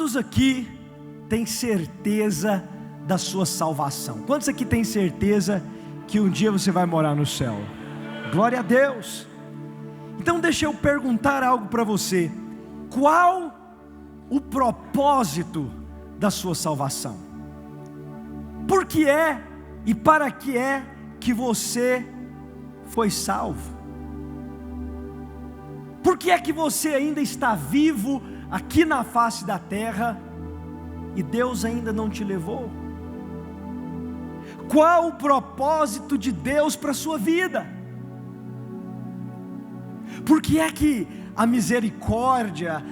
Quantos aqui têm certeza da sua salvação? Quantos aqui têm certeza que um dia você vai morar no céu? Glória a Deus. Então deixa eu perguntar algo para você. Qual o propósito da sua salvação? Por que é e para que é que você foi salvo? Por que é que você ainda está vivo aqui na face da terra e Deus ainda não te levou? Qual o propósito de Deus para a sua vida? Por que é que a misericórdia,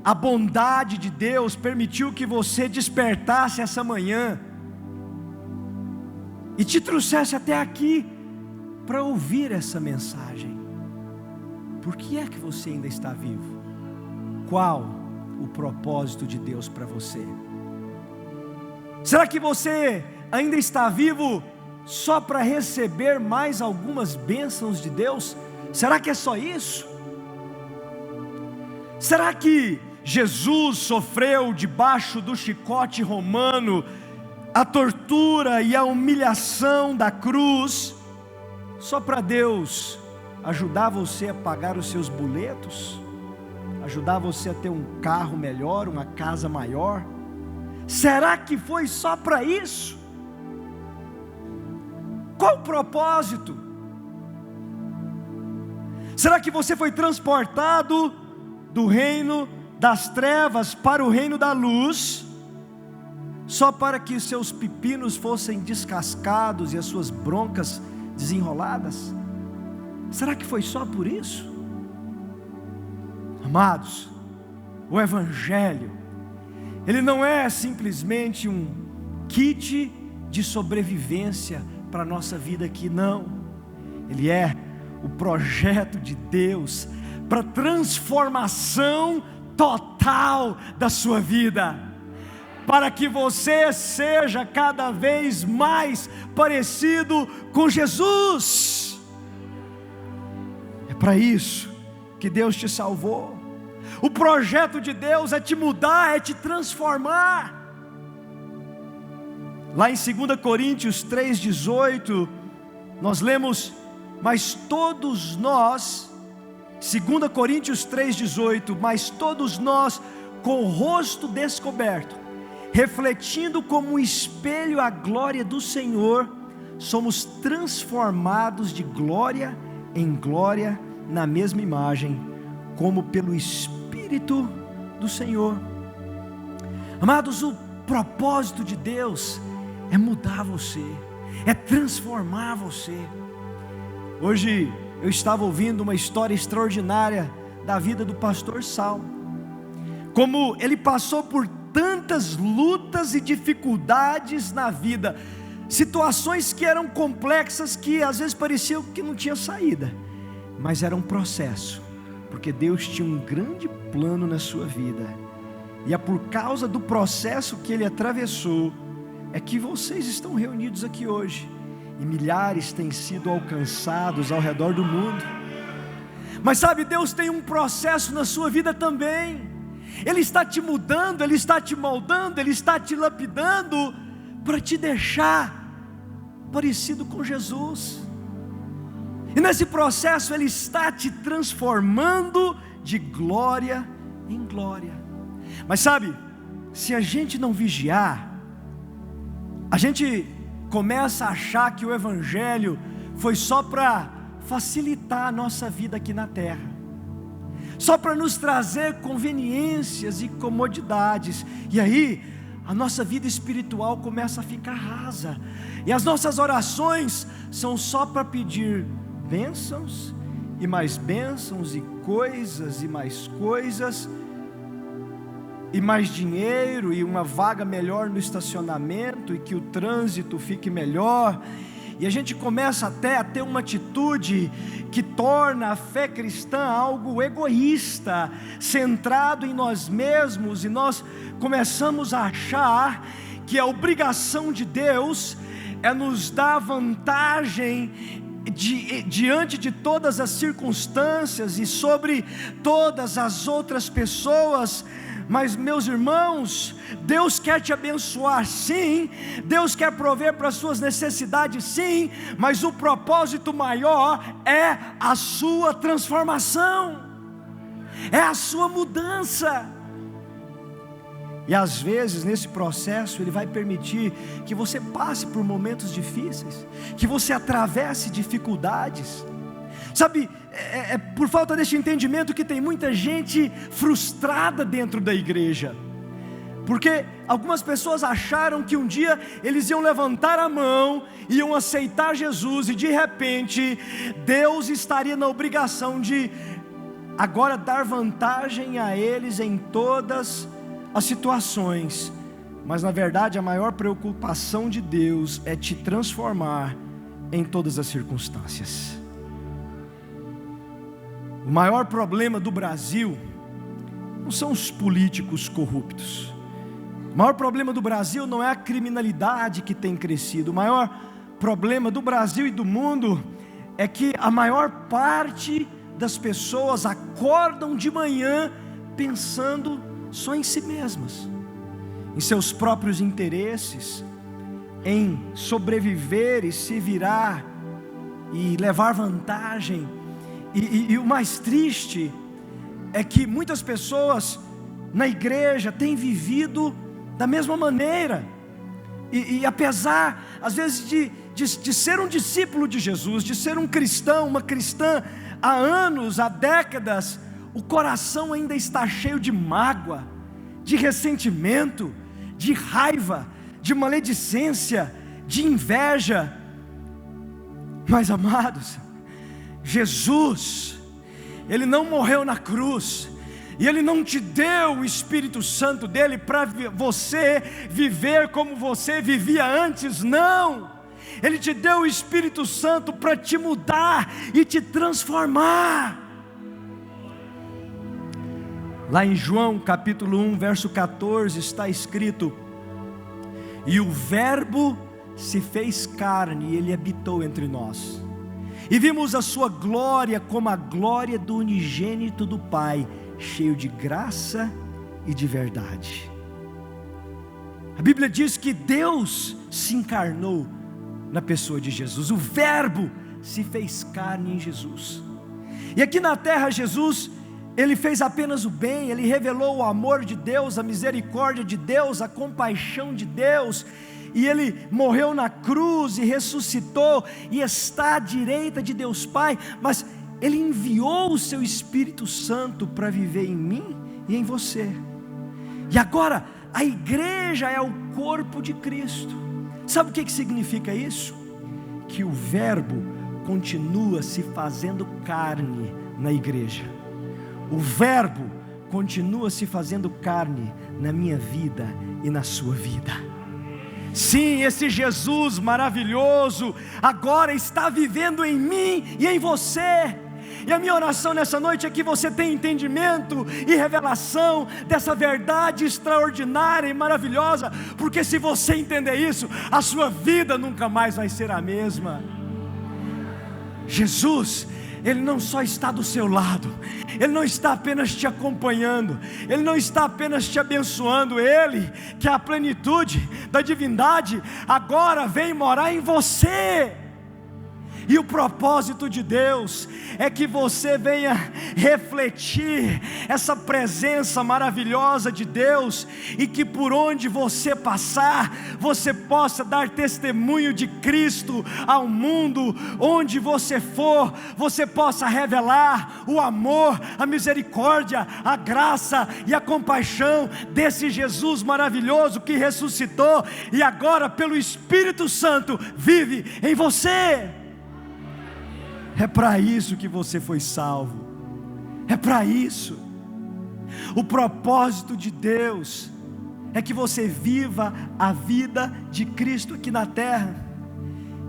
a bondade de Deus permitiu que você despertasse essa manhã e te trouxesse até aqui para ouvir essa mensagem? Por que é que você ainda está vivo? Qual o propósito de Deus para você? Será que você ainda está vivo só para receber mais algumas bênçãos de Deus? Será que é só isso? Será que Jesus sofreu debaixo do chicote romano, a tortura e a humilhação da cruz, só para Deus ajudar você a pagar os seus boletos? Ajudar você a ter um carro melhor, uma casa maior? Será que foi só para isso? Qual o propósito? Será que você foi transportado do reino das trevas para o reino da luz, só para que os seus pepinos fossem descascados e as suas broncas desenroladas? Será que foi só por isso? Amados, o Evangelho, ele não é simplesmente um kit de sobrevivência para a nossa vida aqui, não. Ele é o projeto de Deus para transformação total da sua vida, para que você seja cada vez mais parecido com Jesus. É para isso que Deus te salvou. O projeto de Deus é te mudar, é te transformar. Lá em 2 Coríntios 3,18, nós lemos: mas todos nós, 2 Coríntios 3,18, mas todos nós, com o rosto descoberto, refletindo como um espelho a glória do Senhor, somos transformados de glória em glória, na mesma imagem, como pelo Espírito do Senhor. Amados, o propósito de Deus é mudar você, é transformar você. Hoje eu estava ouvindo uma história extraordinária da vida do pastor Sal, como ele passou por tantas lutas e dificuldades na vida, situações que eram complexas, que às vezes pareciam que não tinha saída, mas era um processo, porque Deus tinha um grande plano na sua vida, e é por causa do processo que ele atravessou, é que vocês estão reunidos aqui hoje, e milhares têm sido alcançados ao redor do mundo. Mas sabe, Deus tem um processo na sua vida também. Ele está te mudando, Ele está te moldando, Ele está te lapidando, para te deixar parecido com Jesus. E nesse processo Ele está te transformando de glória em glória. Mas sabe, se a gente não vigiar, a gente começa a achar que o Evangelho foi só para facilitar a nossa vida aqui na terra, só para nos trazer conveniências e comodidades, e aí a nossa vida espiritual começa a ficar rasa, e as nossas orações são só para pedir bênçãos, e mais bênçãos, e mais coisas, e mais dinheiro, e uma vaga melhor no estacionamento, e que o trânsito fique melhor, e a gente começa até a ter uma atitude que torna a fé cristã algo egoísta, centrado em nós mesmos, e nós começamos a achar que a obrigação de Deus é nos dar vantagem diante de todas as circunstâncias e sobre todas as outras pessoas, Mas meus irmãos, Deus quer te abençoar sim, Deus quer prover para as suas necessidades sim, mas o propósito maior é a sua transformação, é a sua mudança. E às vezes nesse processo Ele vai permitir que você passe por momentos difíceis, que você atravesse dificuldades. Sabe, é por falta deste entendimento que tem muita gente frustrada dentro da igreja, porque algumas pessoas acharam que um dia eles iam levantar a mão, iam aceitar Jesus, e de repente Deus estaria na obrigação de agora dar vantagem a eles em todas as situações. Mas na verdade a maior preocupação de Deus é te transformar em todas as circunstâncias. O maior problema do Brasil não são os políticos corruptos. O maior problema do Brasil não é a criminalidade que tem crescido. O maior problema do Brasil e do mundo é que a maior parte das pessoas acordam de manhã pensando só em si mesmas, em seus próprios interesses, em sobreviver e se virar e levar vantagem. E o mais triste é que muitas pessoas na igreja têm vivido da mesma maneira, e apesar às vezes de ser um discípulo de Jesus, de ser um cristão, uma cristã há anos, há décadas, o coração ainda está cheio de mágoa, de ressentimento, de raiva, de maledicência, de inveja. Mas amados, Jesus, Ele não morreu na cruz, e Ele não te deu o Espírito Santo dEle para você viver como você vivia antes, não. Ele te deu o Espírito Santo para te mudar e te transformar. Lá em João capítulo 1, verso 14 está escrito: e o Verbo se fez carne e Ele habitou entre nós, e vimos a sua glória como a glória do unigênito do Pai, cheio de graça e de verdade. A Bíblia diz que Deus se encarnou na pessoa de Jesus. O Verbo se fez carne em Jesus. E aqui na terra Jesus, Ele fez apenas o bem. Ele revelou o amor de Deus, a misericórdia de Deus, a compaixão de Deus. E Ele morreu na cruz e ressuscitou e está à direita de Deus Pai. Mas Ele enviou o seu Espírito Santo para viver em mim e em você. E agora a igreja é o corpo de Cristo. Sabe o que significa isso? Que o Verbo continua se fazendo carne na igreja. O Verbo continua se fazendo carne na minha vida e na sua vida. Sim, esse Jesus maravilhoso agora está vivendo em mim e em você. E a minha oração nessa noite é que você tenha entendimento e revelação dessa verdade extraordinária e maravilhosa, porque se você entender isso, a sua vida nunca mais vai ser a mesma. Jesus, Ele não só está do seu lado, Ele não está apenas te acompanhando, Ele não está apenas te abençoando, Ele, que é a plenitude da divindade, agora vem morar em você. E o propósito de Deus é que você venha refletir essa presença maravilhosa de Deus, e que por onde você passar, você possa dar testemunho de Cristo ao mundo. Onde você for, você possa revelar o amor, a misericórdia, a graça e a compaixão desse Jesus maravilhoso que ressuscitou e agora pelo Espírito Santo vive em você. É para isso que você foi salvo, é para isso. O propósito de Deus é que você viva a vida de Cristo aqui na terra,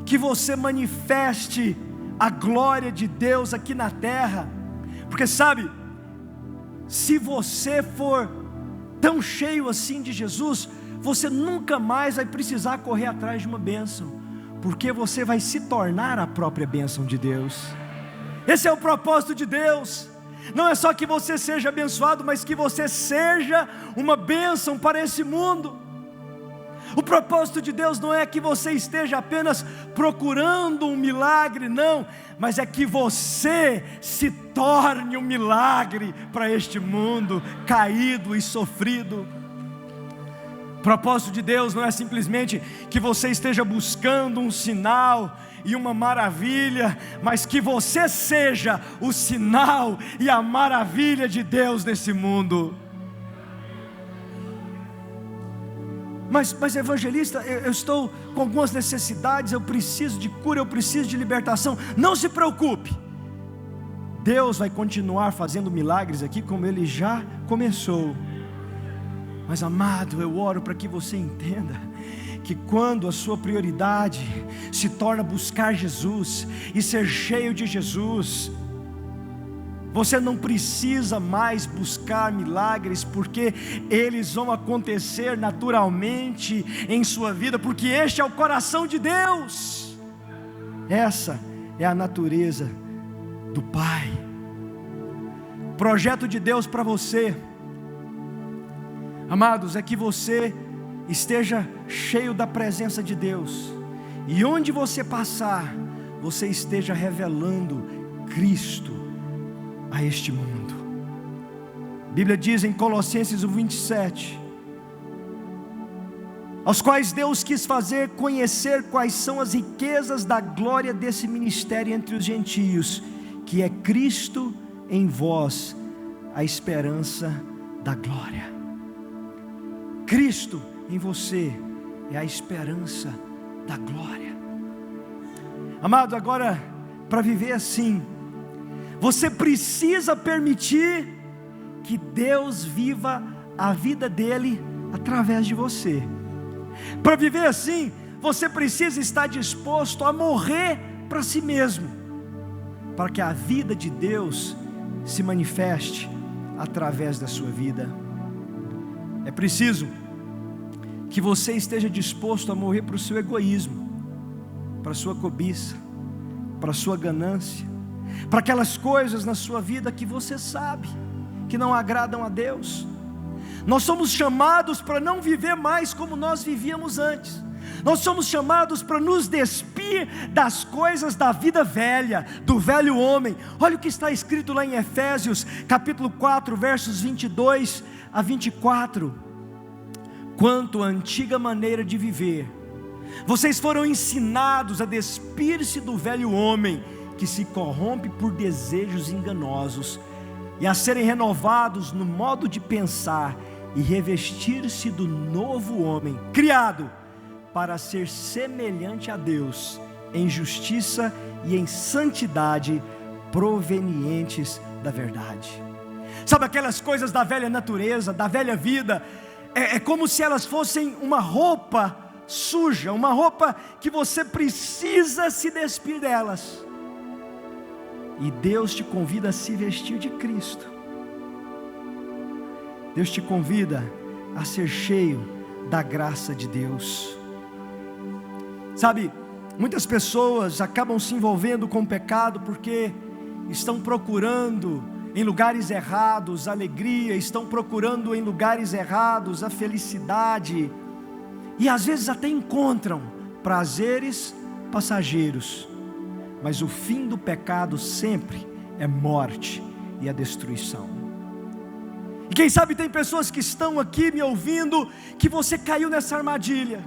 que você manifeste a glória de Deus aqui na terra. Porque sabe, se você for tão cheio assim de Jesus, você nunca mais vai precisar correr atrás de uma bênção, porque você vai se tornar a própria bênção de Deus. Esse é o propósito de Deus, Não é só que você seja abençoado, mas que você seja uma bênção para esse mundo. O propósito de Deus não é que você esteja apenas procurando um milagre, não, mas é que você se torne um milagre para este mundo caído e sofrido. O propósito de Deus não é simplesmente que você esteja buscando um sinal e uma maravilha, mas que você seja o sinal e a maravilha de Deus nesse mundo. Mas evangelista, eu estou com algumas necessidades, eu preciso de cura, eu preciso de libertação. Não se preocupe, Deus vai continuar fazendo milagres aqui como Ele já começou. Mas amado, eu oro para que você entenda que quando a sua prioridade se torna buscar Jesus e ser cheio de Jesus, você não precisa mais buscar milagres, porque eles vão acontecer naturalmente em sua vida, porque este é o coração de Deus. Essa é a natureza do Pai. O projeto de Deus para você, amados, é que você esteja cheio da presença de Deus, e onde você passar, você esteja revelando Cristo a este mundo. A Bíblia diz em Colossenses 1:27, aos quais Deus quis fazer conhecer quais são as riquezas da glória desse ministério entre os gentios, que é Cristo em vós, a esperança da glória. Cristo em você é a esperança da glória. Amado, agora, para viver assim, você precisa permitir que Deus viva a vida dele através de você. Para viver assim, você precisa estar disposto a morrer para si mesmo, para que a vida de Deus se manifeste através da sua vida. É preciso que você esteja disposto a morrer para o seu egoísmo, para a sua cobiça, para a sua ganância, para aquelas coisas na sua vida que você sabe que não agradam a Deus. Nós somos chamados para não viver mais como nós vivíamos antes. Nós somos chamados para nos despir das coisas da vida velha, do velho homem. Olha o que está escrito lá em Efésios capítulo 4, versos 22 a 24. Quanto à antiga maneira de viver, vocês foram ensinados a despir-se do velho homem, que se corrompe por desejos enganosos, e a serem renovados no modo de pensar, e revestir-se do novo homem, criado para ser semelhante a Deus, em justiça e em santidade, provenientes da verdade. Sabe aquelas coisas da velha natureza, da velha vida, é como se elas fossem uma roupa suja, uma roupa que você precisa se despir delas. E Deus te convida a se vestir de Cristo. Deus te convida a ser cheio da graça de Deus. Sabe, muitas pessoas acabam se envolvendo com o pecado porque estão procurando em lugares errados a alegria, estão procurando em lugares errados a felicidade, e às vezes até encontram prazeres passageiros, mas o fim do pecado sempre é morte e a destruição. E quem sabe tem pessoas que estão aqui me ouvindo, que você caiu nessa armadilha,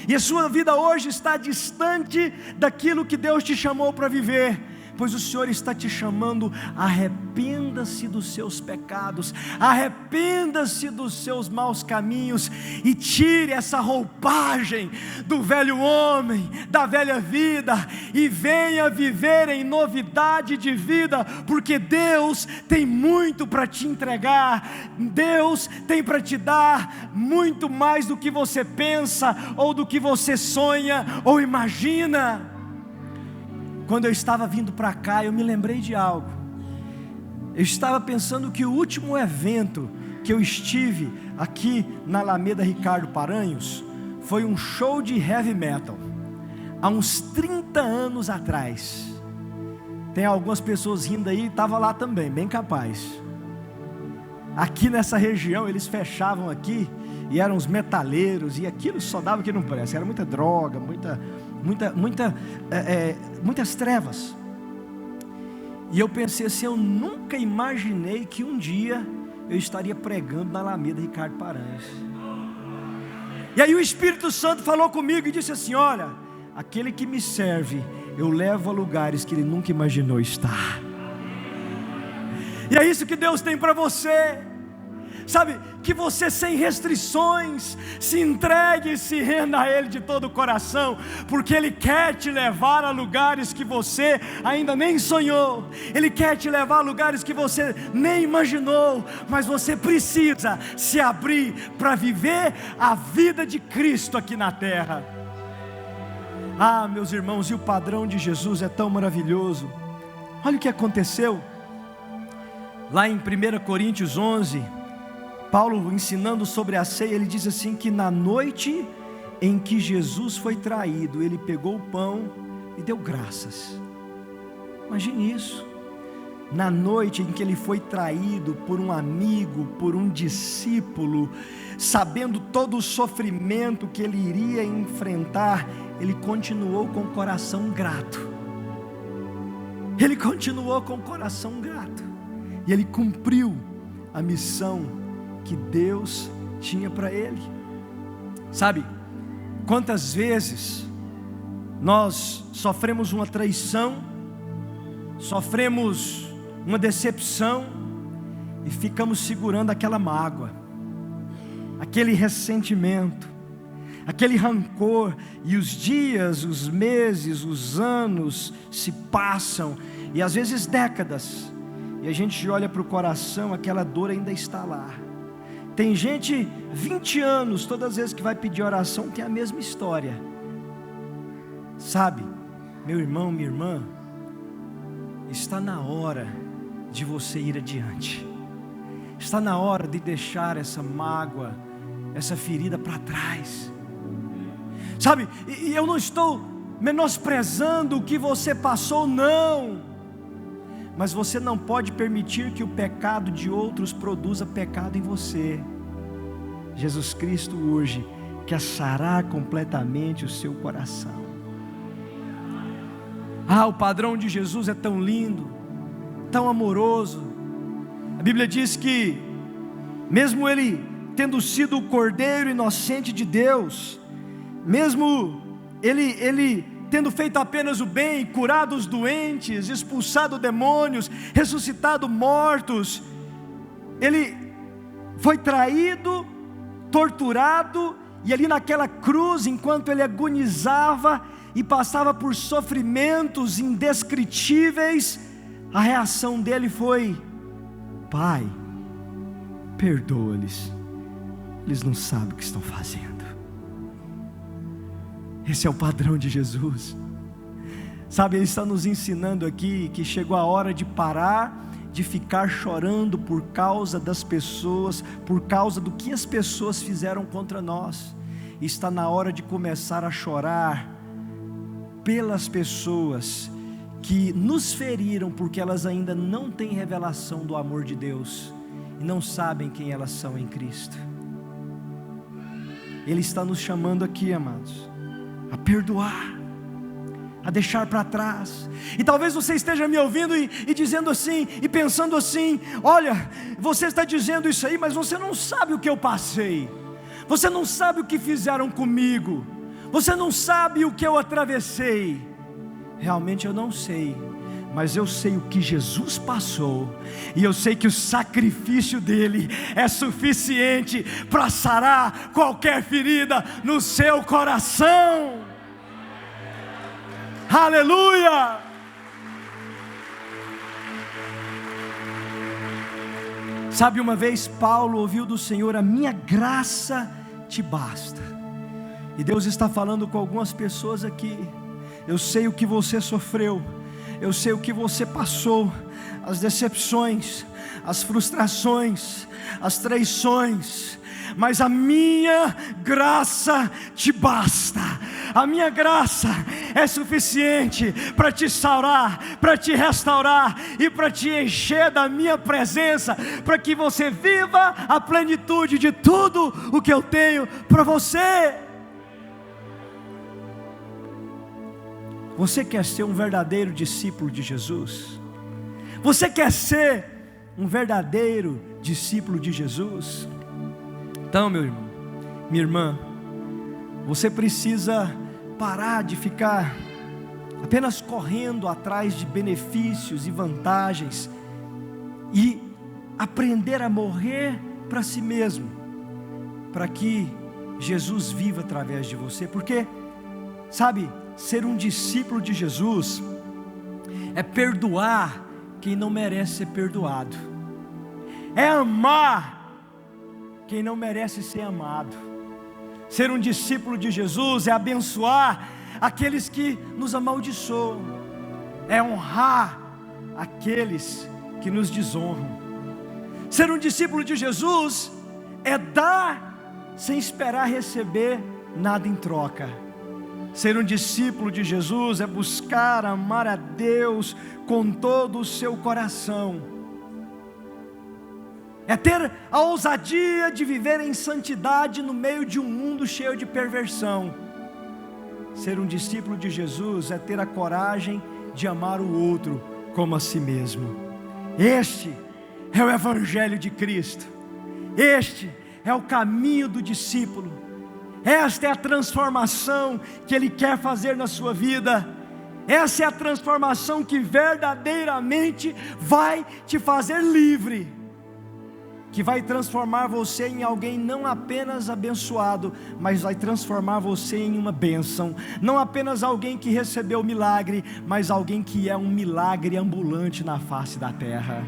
e a sua vida hoje está distante daquilo que Deus te chamou para viver, pois o Senhor está te chamando: arrependa-se dos seus pecados, arrependa-se dos seus maus caminhos, e tire essa roupagem do velho homem, da velha vida, e venha viver em novidade de vida, porque Deus tem muito para te entregar. Deus tem para te dar muito mais do que você pensa, ou do que você sonha ou imagina. Quando eu estava vindo para cá, eu me lembrei de algo. Eu estava pensando que o último evento que eu estive aqui na Alameda Ricardo Paranhos foi um show de heavy metal, há uns 30 anos atrás. Tem algumas pessoas rindo aí, estava lá também, bem capaz. Aqui nessa região eles fechavam aqui e eram os metaleiros, e aquilo só dava que não parece, era muita droga, muitas trevas. E eu pensei assim, eu nunca imaginei que um dia eu estaria pregando na Alameda Ricardo Paranhos. E aí o Espírito Santo falou comigo e disse assim: olha, aquele que me serve, eu levo a lugares que ele nunca imaginou estar. E é isso que Deus tem para você. Sabe, que você sem restrições se entregue e se renda a Ele de todo o coração, porque Ele quer te levar a lugares que você ainda nem sonhou, Ele quer te levar a lugares que você nem imaginou, mas você precisa se abrir para viver a vida de Cristo aqui na terra. Ah, meus irmãos, e o padrão de Jesus é tão maravilhoso. Olha o que aconteceu lá em 1 Coríntios 11, Paulo ensinando sobre a ceia, ele diz assim que na noite em que Jesus foi traído, ele pegou o pão e deu graças. Imagine isso, na noite em que ele foi traído por um amigo, por um discípulo, sabendo todo o sofrimento que ele iria enfrentar, ele continuou com o coração grato. Ele continuou com o coração grato, e ele cumpriu a missão que Deus tinha para ele. Sabe, quantas vezes nós sofremos uma traição, sofremos uma decepção e ficamos segurando aquela mágoa, aquele ressentimento, aquele rancor, e os dias, os meses, os anos se passam, e às vezes décadas, e a gente olha para o coração, aquela dor ainda está lá. Tem gente, 20 anos, todas as vezes que vai pedir oração, tem a mesma história. Sabe, meu irmão, minha irmã, está na hora de você ir adiante. Está na hora de deixar essa mágoa, essa ferida para trás. Sabe, e eu não estou menosprezando o que você passou, não. Mas você não pode permitir que o pecado de outros produza pecado em você. Jesus Cristo hoje quer sarar completamente o seu coração. Ah, o padrão de Jesus é tão lindo, tão amoroso. A Bíblia diz que, mesmo Ele tendo sido o Cordeiro inocente de Deus, mesmo Ele tendo feito apenas o bem, curado os doentes, expulsado demônios, ressuscitado mortos, Ele foi traído, torturado, e ali naquela cruz, enquanto Ele agonizava e passava por sofrimentos indescritíveis, a reação dele foi: Pai, perdoa-lhes, eles não sabem o que estão fazendo. Esse é o padrão de Jesus. Sabe, Ele está nos ensinando aqui que chegou a hora de parar de ficar chorando por causa das pessoas, por causa do que as pessoas fizeram contra nós. Está na hora de começar a chorar pelas pessoas que nos feriram, porque elas ainda não têm revelação do amor de Deus e não sabem quem elas são em Cristo. Ele está nos chamando aqui, amados, a perdoar, a deixar para trás. E talvez você esteja me ouvindo e dizendo assim, e pensando assim: olha, você está dizendo isso aí, mas você não sabe o que eu passei, você não sabe o que fizeram comigo, você não sabe o que eu atravessei. Realmente eu não sei, mas eu sei o que Jesus passou, e eu sei que o sacrifício dele é suficiente para sarar qualquer ferida no seu coração. Aleluia! Sabe, uma vez Paulo ouviu do Senhor: a minha graça te basta. E Deus está falando com algumas pessoas aqui. Eu sei o que você sofreu, eu sei o que você passou, as decepções, as frustrações, as traições, mas a minha graça te basta. A minha graça, é suficiente para te saurar, para te restaurar e para te encher da minha presença, para que você viva a plenitude de tudo o que eu tenho para você. Você quer ser um verdadeiro discípulo de Jesus? Você quer ser um verdadeiro discípulo de Jesus? Então, meu irmão, minha irmã, você precisa parar de ficar apenas correndo atrás de benefícios e vantagens e aprender a morrer para si mesmo, para que Jesus viva através de você. Porque, sabe, ser um discípulo de Jesus é perdoar quem não merece ser perdoado, é amar quem não merece ser amado. Ser um discípulo de Jesus é abençoar aqueles que nos amaldiçoam, é honrar aqueles que nos desonram. Ser um discípulo de Jesus é dar sem esperar receber nada em troca. Ser um discípulo de Jesus é buscar amar a Deus com todo o seu coração, é ter a ousadia de viver em santidade no meio de um mundo cheio de perversão. Ser um discípulo de Jesus é ter a coragem de amar o outro como a si mesmo. Este é o Evangelho de Cristo, este é o caminho do discípulo, esta é a transformação que Ele quer fazer na sua vida. Essa é a transformação que verdadeiramente vai te fazer livre, que vai transformar você em alguém não apenas abençoado, mas vai transformar você em uma bênção. Não apenas alguém que recebeu o milagre, mas alguém que é um milagre ambulante na face da terra.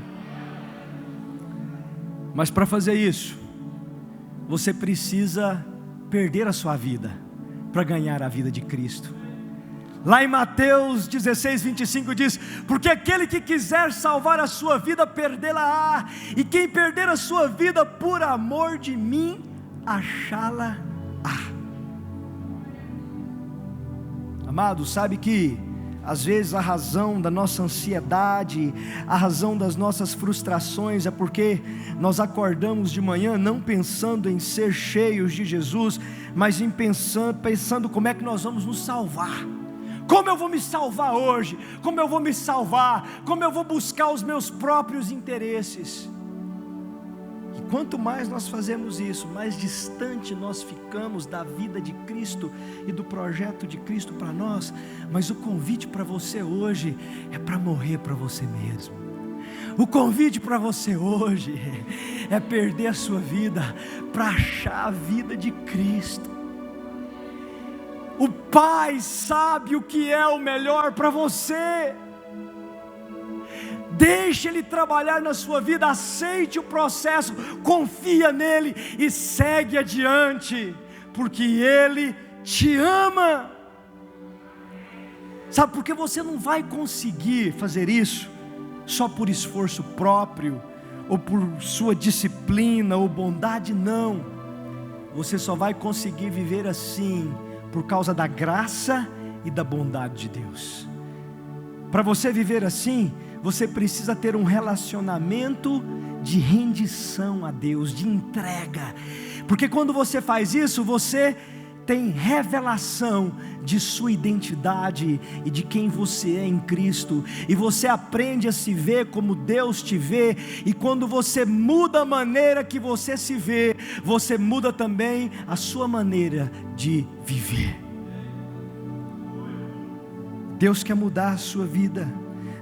Mas para fazer isso, você precisa perder a sua vida para ganhar a vida de Cristo. Lá em Mateus 16, 25 diz: porque aquele que quiser salvar a sua vida, perdê-la-á, e quem perder a sua vida por amor de mim, achá-la-á. Amado, sabe que às vezes a razão da nossa ansiedade, a razão das nossas frustrações é porque nós acordamos de manhã não pensando em ser cheios de Jesus, mas em pensando como é que nós vamos nos salvar. Como eu vou me salvar hoje? Como eu vou me salvar? Como eu vou buscar os meus próprios interesses? E quanto mais nós fazemos isso, mais distante nós ficamos da vida de Cristo e do projeto de Cristo para nós. Mas o convite para você hoje é para morrer para você mesmo. O convite para você hoje é perder a sua vida para achar a vida de Cristo. O Pai sabe o que é o melhor para você. Deixe Ele trabalhar na sua vida, aceite o processo, confia nele e segue adiante, porque Ele te ama. Sabe por que você não vai conseguir fazer isso só por esforço próprio, ou por sua disciplina ou bondade? Não, você só vai conseguir viver assim por causa da graça e da bondade de Deus. Para você viver assim, você precisa ter um relacionamento de rendição a Deus, de entrega, porque quando você faz isso, você tem revelação de sua identidade e de quem você é em Cristo, e você aprende a se ver como Deus te vê, e quando você muda a maneira que você se vê, você muda também a sua maneira de viver. Deus quer mudar a sua vida,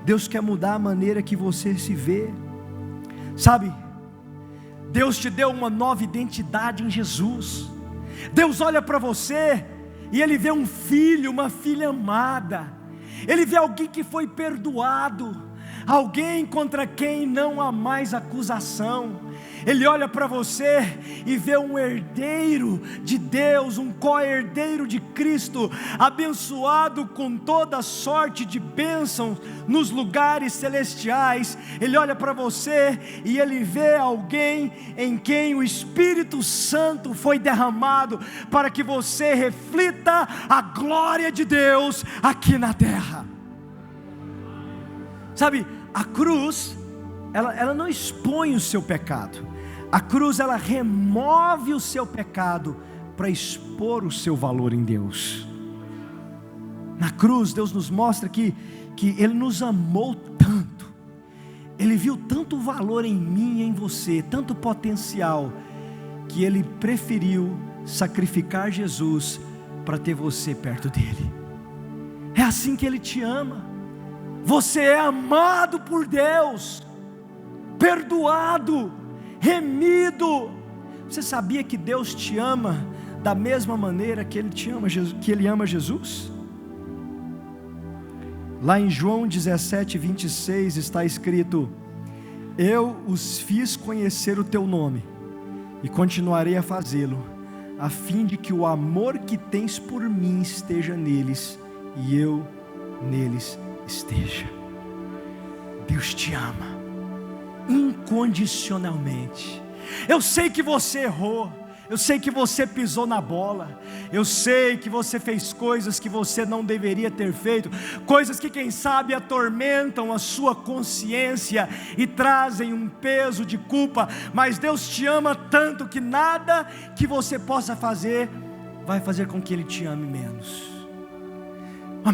Deus quer mudar a maneira que você se vê. Sabe, Deus te deu uma nova identidade em Jesus. Deus olha para você e Ele vê um filho, uma filha amada. Ele vê alguém que foi perdoado, alguém contra quem não há mais acusação. Ele olha para você e vê um herdeiro de Deus, um co-herdeiro de Cristo, abençoado com toda sorte de bênçãos nos lugares celestiais. Ele olha para você e ele vê alguém em quem o Espírito Santo foi derramado para que você reflita a glória de Deus aqui na terra. Sabe, a cruz, ela não expõe o seu pecado. A cruz, ela remove o seu pecado para expor o seu valor em Deus. Na cruz, Deus nos mostra que Ele nos amou tanto, Ele viu tanto valor em mim e em você, tanto potencial, que Ele preferiu sacrificar Jesus para ter você perto dEle. É assim que Ele te ama. Você é amado por Deus, perdoado, remido. Você sabia que Deus te ama da mesma maneira que Ele ama Jesus? Lá em João 17:26 está escrito: eu os fiz conhecer o teu nome e continuarei a fazê-lo, a fim de que o amor que tens por mim esteja neles e eu neles esteja. Deus te ama incondicionalmente. Eu sei que você errou, eu sei que você pisou na bola, eu sei que você fez coisas que você não deveria ter feito, coisas que quem sabe atormentam a sua consciência e trazem um peso de culpa, mas Deus te ama tanto que nada que você possa fazer vai fazer com que Ele te ame menos.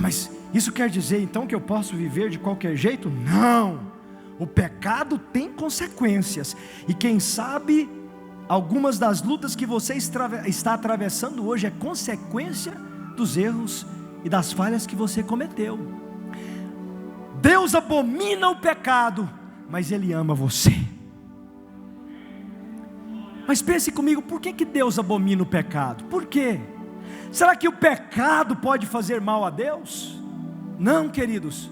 Mas isso quer dizer então que eu posso viver de qualquer jeito? Não, o pecado tem consequências, e quem sabe algumas das lutas que você está atravessando hoje é consequência dos erros e das falhas que você cometeu. Deus abomina o pecado, mas Ele ama você. Mas pense comigo, por que Deus abomina o pecado? Por quê? Será que o pecado pode fazer mal a Deus? Não, queridos.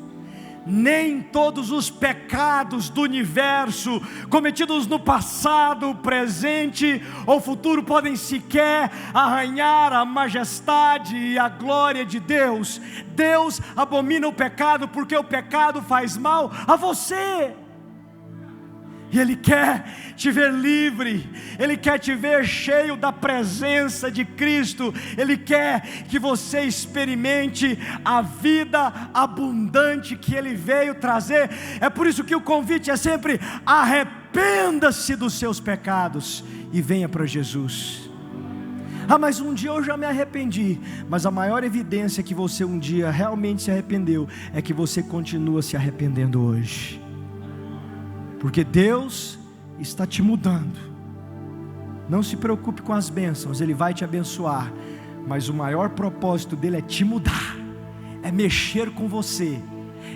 Nem todos os pecados do universo, cometidos no passado, presente ou futuro, podem sequer arranhar a majestade e a glória de Deus. Deus abomina o pecado porque o pecado faz mal a você. E Ele quer te ver livre, Ele quer te ver cheio da presença de Cristo, Ele quer que você experimente a vida abundante que Ele veio trazer. É por isso que o convite é sempre: arrependa-se dos seus pecados e venha para Jesus. Mas um dia eu já me arrependi. Mas a maior evidência que você um dia realmente se arrependeu é que você continua se arrependendo hoje. Porque Deus está te mudando. Não se preocupe com as bênçãos, Ele vai te abençoar, mas o maior propósito dele é te mudar, é mexer com você,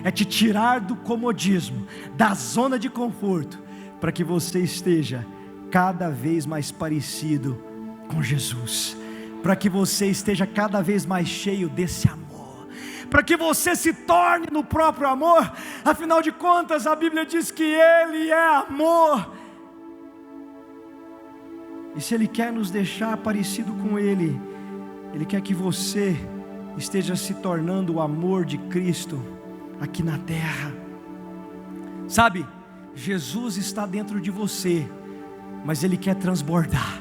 é te tirar do comodismo, da zona de conforto, para que você esteja cada vez mais parecido com Jesus, para que você esteja cada vez mais cheio desse amor, para que você se torne no próprio amor. Afinal de contas, a Bíblia diz que Ele é amor, e se Ele quer nos deixar parecido com Ele, Ele quer que você esteja se tornando o amor de Cristo aqui na terra. Sabe, Jesus está dentro de você, mas Ele quer transbordar.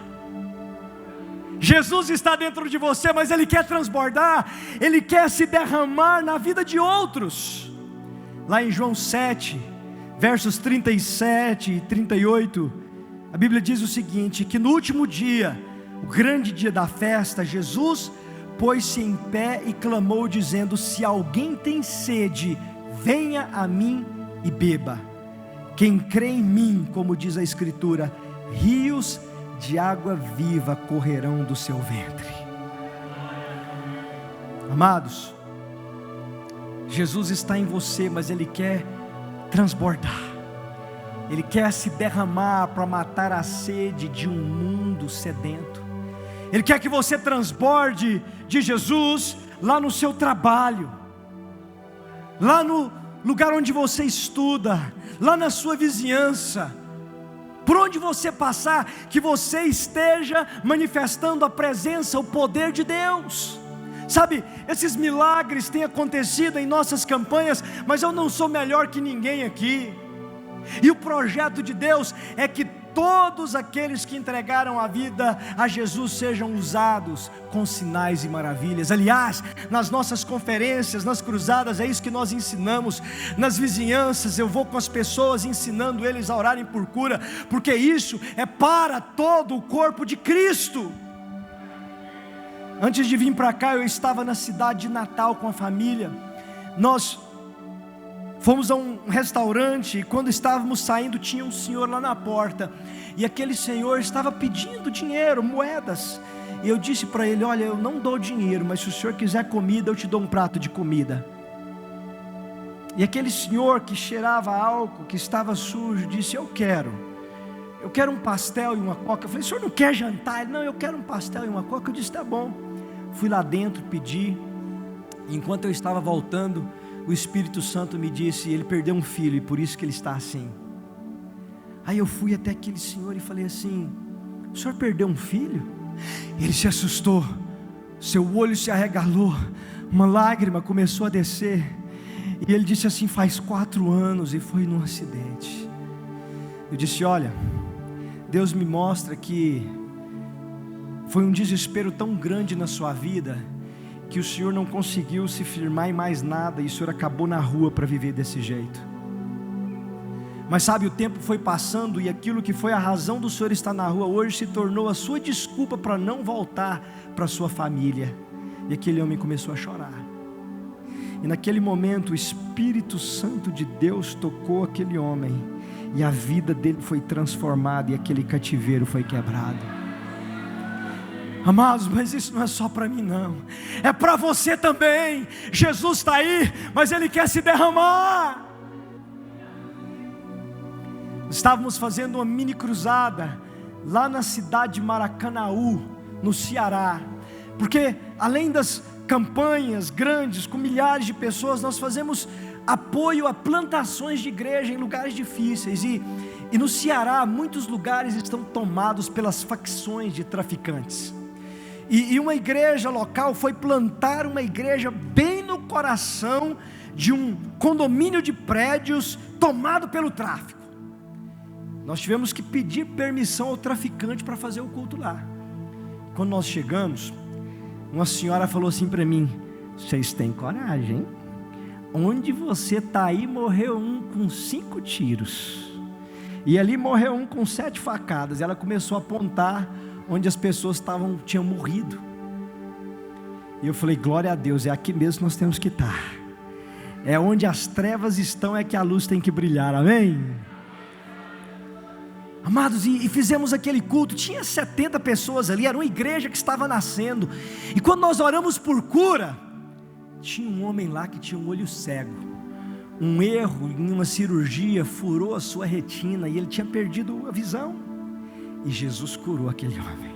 Jesus está dentro de você, mas Ele quer transbordar, Ele quer se derramar na vida de outros. Lá em João 7, versos 37 e 38, a Bíblia diz o seguinte: que no último dia, o grande dia da festa, Jesus pôs-se em pé e clamou dizendo: se alguém tem sede, venha a mim e beba. Quem crê em mim, como diz a Escritura, rios de água viva correrão do seu ventre. Amados, Jesus está em você, mas Ele quer transbordar, Ele quer se derramar para matar a sede de um mundo sedento. Ele quer que você transborde de Jesus lá no seu trabalho, lá no lugar onde você estuda, lá na sua vizinhança, por onde você passar, que você esteja manifestando a presença, o poder de Deus. Sabe, esses milagres têm acontecido em nossas campanhas, mas eu não sou melhor que ninguém aqui. E o projeto de Deus é que todos aqueles que entregaram a vida a Jesus sejam usados com sinais e maravilhas. Aliás, nas nossas conferências, nas cruzadas, é isso que nós ensinamos. Nas vizinhanças, eu vou com as pessoas ensinando eles a orarem por cura, porque isso é para todo o corpo de Cristo. Antes de vir para cá, eu estava na cidade de Natal com a família. Nós fomos a um restaurante, e quando estávamos saindo, tinha um senhor lá na porta, e aquele senhor estava pedindo dinheiro, moedas, e eu disse para ele: olha, eu não dou dinheiro, mas se o senhor quiser comida, eu te dou um prato de comida. E aquele senhor que cheirava álcool, que estava sujo, disse: eu quero um pastel e uma coca. Eu falei: o senhor não quer jantar? Ele: não, eu quero um pastel e uma coca. Eu disse: tá bom. Fui lá dentro, pedi. Enquanto eu estava voltando, o Espírito Santo me disse: ele perdeu um filho e por isso que ele está assim. Aí eu fui até aquele senhor e falei assim: o senhor perdeu um filho? Ele se assustou, seu olho se arregalou, uma lágrima começou a descer, e ele disse assim: faz 4 anos e foi num acidente. Eu disse: olha, Deus me mostra que foi um desespero tão grande na sua vida, que o senhor não conseguiu se firmar em mais nada, e o senhor acabou na rua para viver desse jeito. Mas sabe, o tempo foi passando, e aquilo que foi a razão do senhor estar na rua hoje se tornou a sua desculpa para não voltar para a sua família. E aquele homem começou a chorar. E naquele momento o Espírito Santo de Deus tocou aquele homem, e a vida dele foi transformada, e aquele cativeiro foi quebrado. Amados, mas isso não é só para mim não, é para você também. Jesus está aí, mas Ele quer se derramar. Estávamos fazendo uma mini cruzada lá na cidade de Maracanaú, no Ceará, porque além das campanhas grandes com milhares de pessoas, nós fazemos apoio a plantações de igreja em lugares difíceis, e no Ceará muitos lugares estão tomados pelas facções de traficantes. E uma igreja local foi plantar uma igreja bem no coração de um condomínio de prédios tomado pelo tráfico. Nós tivemos que pedir permissão ao traficante para fazer o culto lá. Quando nós chegamos, uma senhora falou assim para mim: vocês têm coragem, hein? Onde você está aí morreu um com 5 tiros, e ali morreu um com 7 facadas. Ela começou a apontar onde as pessoas tinham morrido. E eu falei: glória a Deus, é aqui mesmo que nós temos que estar. É onde as trevas estão, é que a luz tem que brilhar, amém? Amados, e fizemos aquele culto, tinha 70 pessoas ali, era uma igreja que estava nascendo. E quando nós oramos por cura, tinha um homem lá que tinha um olho cego. Um erro em uma cirurgia furou a sua retina, e ele tinha perdido a visão. E Jesus curou aquele homem.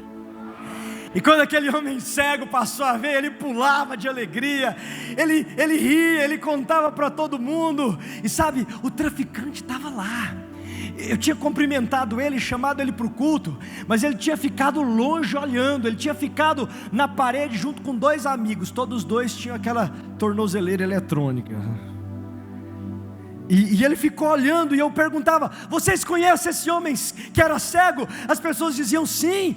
E quando aquele homem cego passou a ver, ele pulava de alegria, ele ria, ele contava para todo mundo. E sabe, o traficante estava lá. Eu tinha cumprimentado ele, chamado ele para o culto, mas ele tinha ficado longe olhando. Ele tinha ficado na parede junto com 2 amigos. Todos 2 tinham aquela tornozeleira eletrônica. E ele ficou olhando, e eu perguntava: vocês conhecem esse homem que era cego? As pessoas diziam: sim,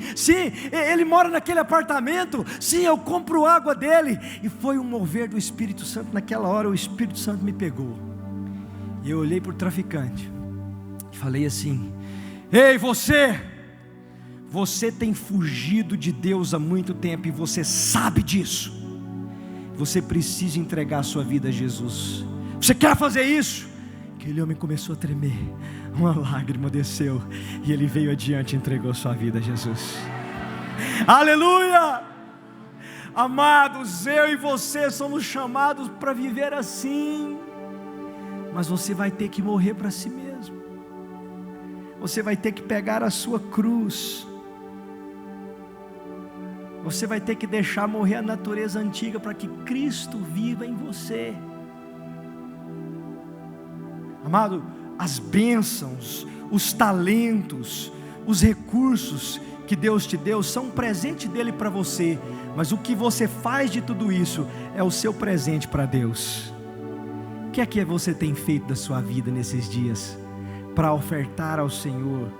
ele mora naquele apartamento, sim, eu compro água dele. E foi um mover do Espírito Santo. Naquela hora o Espírito Santo me pegou, e eu olhei para o traficante e falei assim: ei, você tem fugido de Deus há muito tempo, e você sabe disso. Você precisa entregar a sua vida a Jesus. Você quer fazer isso? Aquele homem começou a tremer, uma lágrima desceu, e ele veio adiante e entregou sua vida a Jesus. Aleluia! Amados, eu e você somos chamados para viver assim, mas você vai ter que morrer para si mesmo. Você vai ter que pegar a sua cruz. Você vai ter que deixar morrer a natureza antiga para que Cristo viva em você. Amado, as bênçãos, os talentos, os recursos que Deus te deu são um presente dele para você, mas o que você faz de tudo isso é o seu presente para Deus. O que é que você tem feito da sua vida nesses dias para ofertar ao Senhor?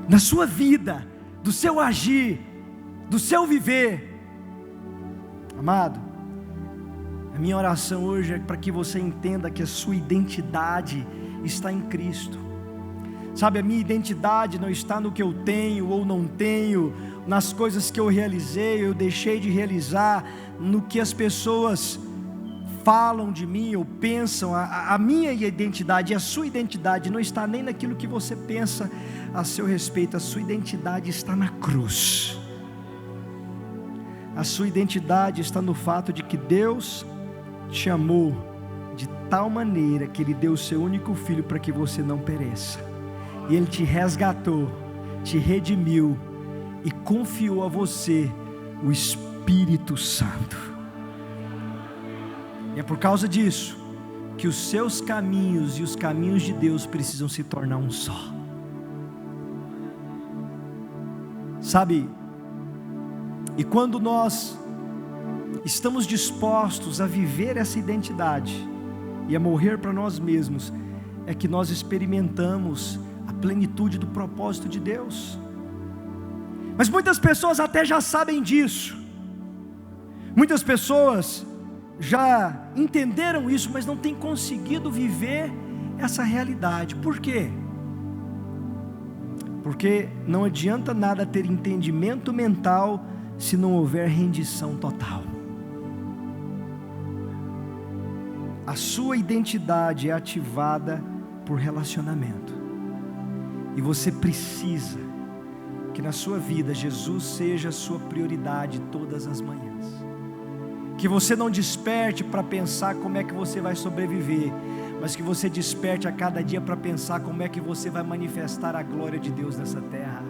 Na sua vida, do seu agir, do seu viver. Amado, a minha oração hoje é para que você entenda que a sua identidade está em Cristo. Sabe, a minha identidade não está no que eu tenho ou não tenho, nas coisas que eu realizei, eu deixei de realizar, no que as pessoas falam de mim ou pensam. A minha identidade, a sua identidade não está nem naquilo que você pensa a seu respeito. A sua identidade está na cruz. A sua identidade está no fato de que Deus te amou de tal maneira que Ele deu o seu único filho para que você não pereça, e Ele te resgatou, te redimiu e confiou a você o Espírito Santo. E é por causa disso que os seus caminhos e os caminhos de Deus precisam se tornar um só. Sabe, e quando nós estamos dispostos a viver essa identidade e a morrer para nós mesmos, é que nós experimentamos a plenitude do propósito de Deus. Mas muitas pessoas até já sabem disso, muitas pessoas já entenderam isso, mas não têm conseguido viver essa realidade. Por quê? Porque não adianta nada ter entendimento mental se não houver rendição total. A sua identidade é ativada por relacionamento, e você precisa que na sua vida Jesus seja a sua prioridade todas as manhãs. Que você não desperte para pensar como é que você vai sobreviver, mas que você desperte a cada dia para pensar como é que você vai manifestar a glória de Deus nessa terra.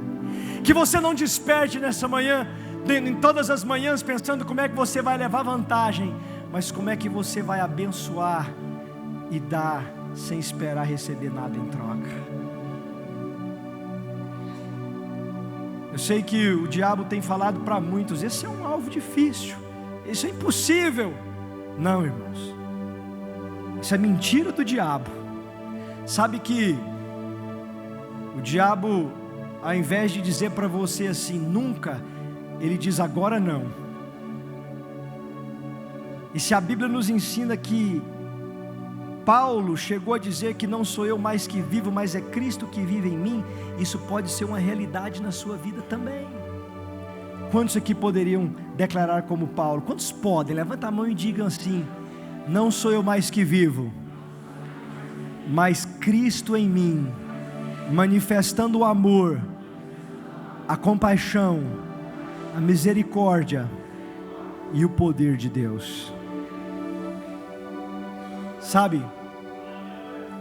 Que você não desperte nessa manhã, em todas as manhãs, pensando como é que você vai levar vantagem, mas como é que você vai abençoar e dar sem esperar receber nada em troca. Eu sei que o diabo tem falado para muitos: esse é um alvo difícil, isso é impossível. Não, irmãos, isso é mentira do diabo. Sabe que o diabo, ao invés de dizer para você assim, nunca, ele diz agora não. E se a Bíblia nos ensina que Paulo chegou a dizer que não sou eu mais que vivo, mas é Cristo que vive em mim, isso pode ser uma realidade na sua vida também. Quantos aqui poderiam declarar como Paulo? Quantos podem? Levanta a mão e digam assim: não sou eu mais que vivo, mas Cristo em mim, manifestando o amor, a compaixão, a misericórdia e o poder de Deus. Sabe,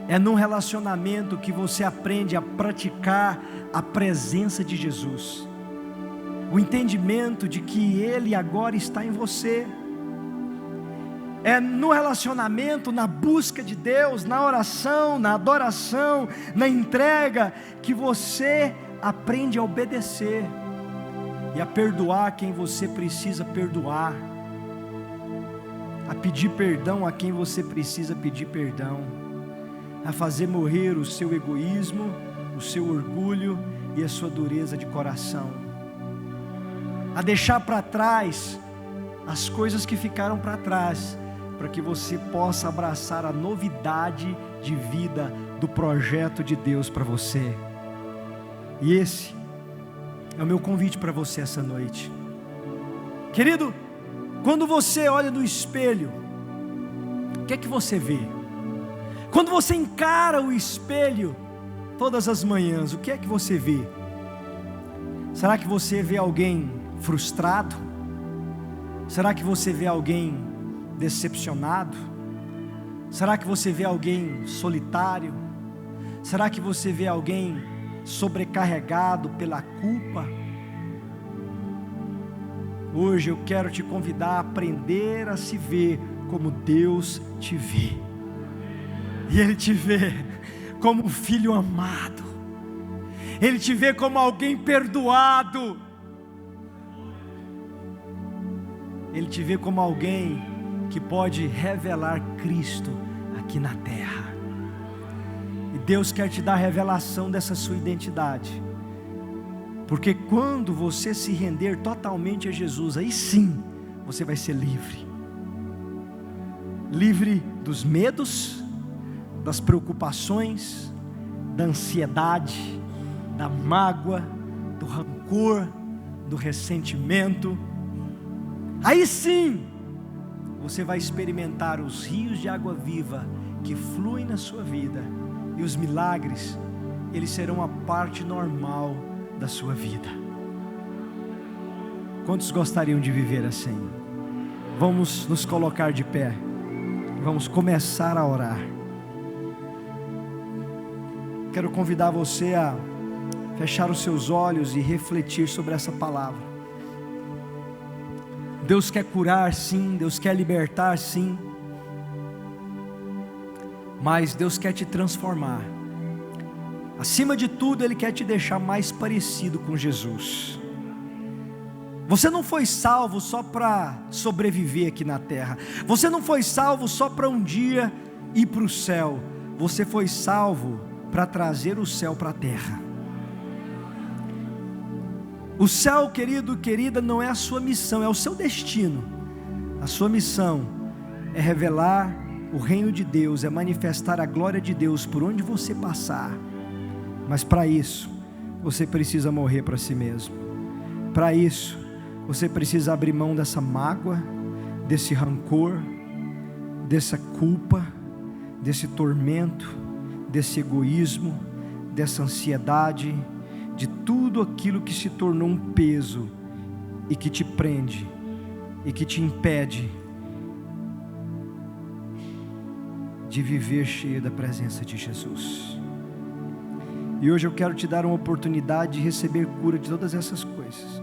é num relacionamento que você aprende a praticar a presença de Jesus, o entendimento de que Ele agora está em você. É no relacionamento, na busca de Deus, na oração, na adoração, na entrega, que você aprende a obedecer e a perdoar quem você precisa perdoar, a pedir perdão a quem você precisa pedir perdão, a fazer morrer o seu egoísmo, o seu orgulho e a sua dureza de coração, a deixar para trás as coisas que ficaram para trás, para que você possa abraçar a novidade de vida do projeto de Deus para você. E esse é o meu convite para você essa noite, querido. Quando você olha no espelho, o que é que você vê? Quando você encara o espelho todas as manhãs, o que é que você vê? Será que você vê alguém frustrado? Será que você vê alguém decepcionado? Será que você vê alguém solitário? Será que você vê alguém sobrecarregado pela culpa? Hoje eu quero te convidar a aprender a se ver como Deus te vê. e Ele te vê como um filho amado, Ele te vê como alguém perdoado, Ele te vê como alguém que pode revelar Cristo aqui na terra. E Deus quer te dar a revelação dessa sua identidade, porque quando você se render totalmente a Jesus, aí sim você vai ser livre. Livre dos medos, das preocupações, da ansiedade, da mágoa, do rancor, do ressentimento. Aí sim você vai experimentar os rios de água viva que fluem na sua vida, e os milagres, eles serão a parte normal da sua vida. Quantos gostariam de viver assim? Vamos nos colocar de pé, vamos começar a orar. Quero convidar você a fechar os seus olhos e refletir sobre essa palavra. Deus quer curar sim, Deus quer libertar sim, mas Deus quer te transformar. Acima de tudo, Ele quer te deixar mais parecido com Jesus. Você não foi salvo só para sobreviver aqui na terra. Você não foi salvo só para um dia ir para o céu. Você foi salvo para trazer o céu para a terra. O céu, querido, querida, não é a sua missão, é o seu destino. A sua missão é revelar o reino de Deus, é manifestar a glória de Deus por onde você passar. Mas para isso, você precisa morrer para si mesmo. Para isso, você precisa abrir mão dessa mágoa, desse rancor, dessa culpa, desse tormento, desse egoísmo, dessa ansiedade, de tudo aquilo que se tornou um peso e que te prende e que te impede de viver cheio da presença de Jesus. E hoje eu quero te dar uma oportunidade de receber cura de todas essas coisas.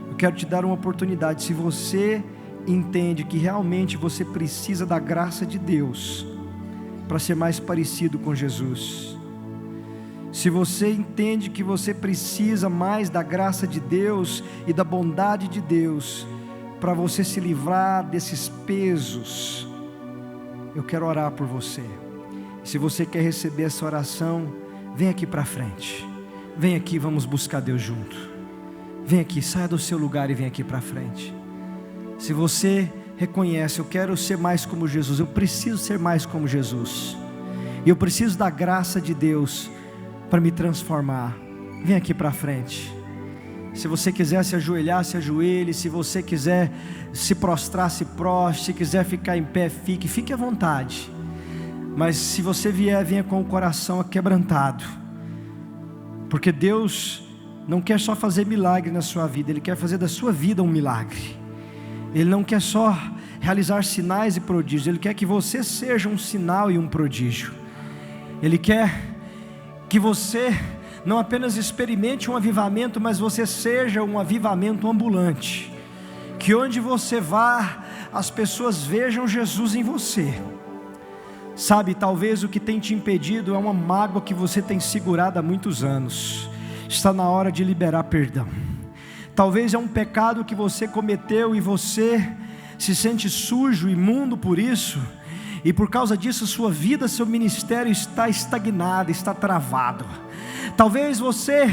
Eu quero te dar uma oportunidade, se você entende que realmente você precisa da graça de Deus para ser mais parecido com Jesus. Se você entende que você precisa mais da graça de Deus e da bondade de Deus para você se livrar desses pesos, eu quero orar por você. Se você quer receber essa oração, vem aqui para frente. Vem aqui, vamos buscar Deus junto. Vem aqui, saia do seu lugar e vem aqui para frente. Se você reconhece, eu quero ser mais como Jesus, eu preciso ser mais como Jesus, e eu preciso da graça de Deus para me transformar, vem aqui para frente. Se você quiser se ajoelhar, se ajoelhe. Se você quiser se prostrar, se prostre. Se quiser ficar em pé, fique à vontade. Mas se você vier, venha com o coração quebrantado, porque Deus não quer só fazer milagre na sua vida, Ele quer fazer da sua vida um milagre. Ele não quer só realizar sinais e prodígios, Ele quer que você seja um sinal e um prodígio. Ele quer que você não apenas experimente um avivamento, mas você seja um avivamento ambulante, que onde você vá, as pessoas vejam Jesus em você. Sabe, talvez o que tem te impedido é uma mágoa que você tem segurado há muitos anos. Está na hora de liberar perdão. Talvez é um pecado que você cometeu e você se sente sujo, imundo por isso, e por causa disso sua vida, seu ministério está estagnado, está travado. Talvez você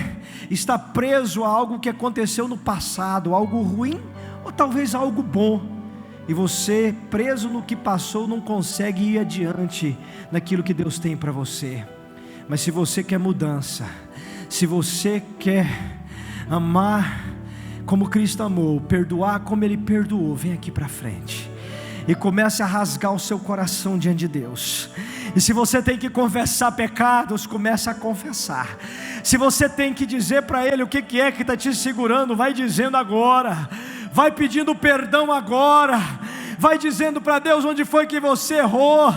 está preso a algo que aconteceu no passado, algo ruim, ou talvez algo bom, e você, preso no que passou, não consegue ir adiante naquilo que Deus tem para você. Mas se você quer mudança, se você quer amar como Cristo amou, perdoar como Ele perdoou, vem aqui para frente e comece a rasgar o seu coração diante de Deus. E se você tem que confessar pecados, comece a confessar. Se você tem que dizer para Ele o que é que está te segurando, vai dizendo agora, vai pedindo perdão agora, vai dizendo para Deus onde foi que você errou,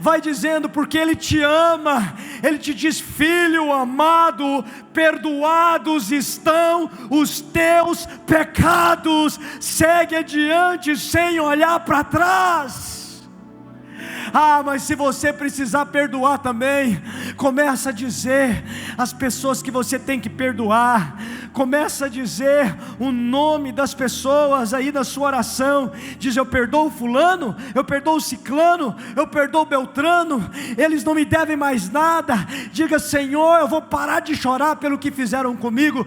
vai dizendo porque Ele te ama. Ele te diz: filho amado, perdoados estão os teus pecados, segue adiante sem olhar para trás. Mas se você precisar perdoar também, começa a dizer as pessoas que você tem que perdoar, começa a dizer o nome das pessoas aí na sua oração. Diz: eu perdoo fulano, eu perdoo ciclano, eu perdoo beltrano, eles não me devem mais nada. Diga: Senhor, eu vou parar de chorar pelo que fizeram comigo,